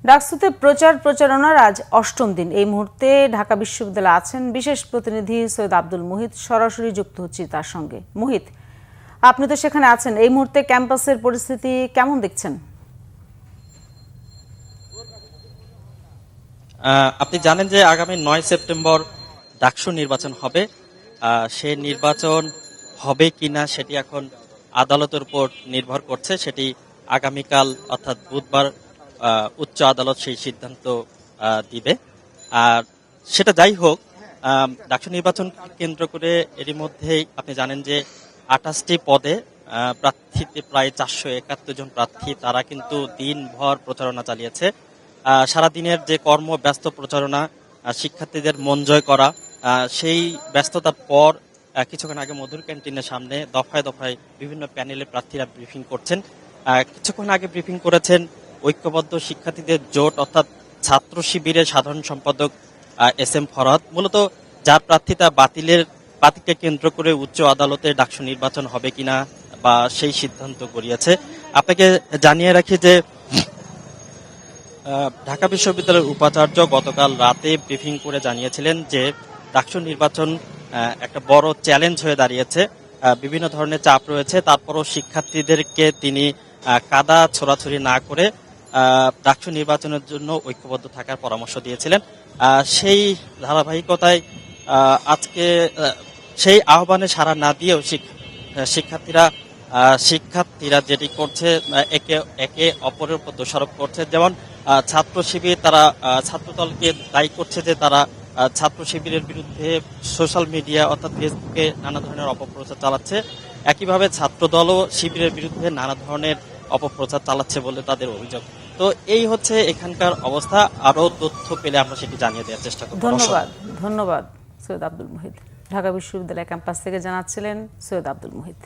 ডাকসুতে প্রচার প্রচারণার আজ অষ্টম দিন। এই মুহূর্তে ঢাকা বিশ্ববিদ্যালয়ে আছেন বিশেষ প্রতিনিধি সৈয়দ আব্দুল মুহিত। সরাসরি যুক্ত হচ্ছি তার সঙ্গে। মুহিত, আপনি তো সেখানে আছেন, এই মুহূর্তে ক্যাম্পাসের পরিস্থিতি কেমন দেখছেন? আপনি জানেন যে আগামী 9 সেপ্টেম্বর ডাকসু নির্বাচন হবে। সে নির্বাচন হবে কিনা সেটি এখন আদালতের উপর নির্ভর করছে। সেটি আগামীকাল অর্থাৎ বুধবার উচ্চ আদালত সেই সিদ্ধান্ত দিবে। আর সেটা যাই হোক, ডাকসু নির্বাচন কেন্দ্র করে এরই মধ্যেই আপনি জানেন যে 28টি পদে প্রার্থীতে প্রায় 471 জন প্রার্থী, তারা কিন্তু দিনভর প্রচারণা চালিয়েছে। সারাদিনের যে কর্মব্যস্ত প্রচারণা, শিক্ষার্থীদের মন জয় করা, সেই ব্যস্ততার পর কিছুক্ষণ আগে মধুর ক্যান্টিনের সামনে দফায় দফায় বিভিন্ন প্যানেলে প্রার্থীরা ব্রিফিং করছেন। কিছুক্ষণ আগে ব্রিফিং করেছেন ঐক্যবদ্ধ শিক্ষার্থীদের জোট অর্থাৎ ছাত্র শিবিরের সাধারণ সম্পাদক SM ফরহাদ। মূলত যার প্রার্থিতা বাতিলকে কেন্দ্র করে উচ্চ আদালতে ডাকসু নির্বাচন হবে কিনা বা সেই সিদ্ধান্ত করিয়েছে। আপনাকে জানিয়ে রাখি যে ঢাকা বিশ্ববিদ্যালয়ের উপাচার্য গতকাল রাতে ব্রিফিং করে জানিয়েছিলেন যে ডাকসু নির্বাচন একটা বড় চ্যালেঞ্জ হয়ে দাঁড়িয়েছে। বিভিন্ন ধরনের চাপ রয়েছে, তারপরও শিক্ষার্থীদেরকে তিনি কাদা ছোড়াছুড়ি না করে ডাকসু নির্বাচনের জন্য ঐক্যবদ্ধ থাকার পরামর্শ দিয়েছিলেন। সেই ধারাবাহিকতায় আজকে সেই আহ্বানে সাড়া না দিয়েও শিক্ষার্থীরা যেটি করছে, একে অপরের উপর দোষারোপ করছে। যেমন ছাত্র শিবির, তারা ছাত্রদলকে দায়ী করছে যে তারা ছাত্র শিবিরের বিরুদ্ধে সোশ্যাল মিডিয়া অর্থাৎ ফেসবুকে নানা ধরনের অপপ্রচার চালাচ্ছে। একইভাবে ছাত্রদলও শিবিরের বিরুদ্ধে নানা ধরনের অপপ্রচার চালাচ্ছে বলে তাদের অভিযোগ। তো এই হচ্ছে এখানকার অবস্থা। আরো তথ্য পেলে আমরা সেটি জানিয়ে দেওয়ার চেষ্টা করব। ধন্যবাদ সৈয়দ আব্দুল মুহিত। ঢাকা বিশ্ববিদ্যালয় ক্যাম্পাস থেকে জানাচ্ছিলেন সৈয়দ আব্দুল মুহিত।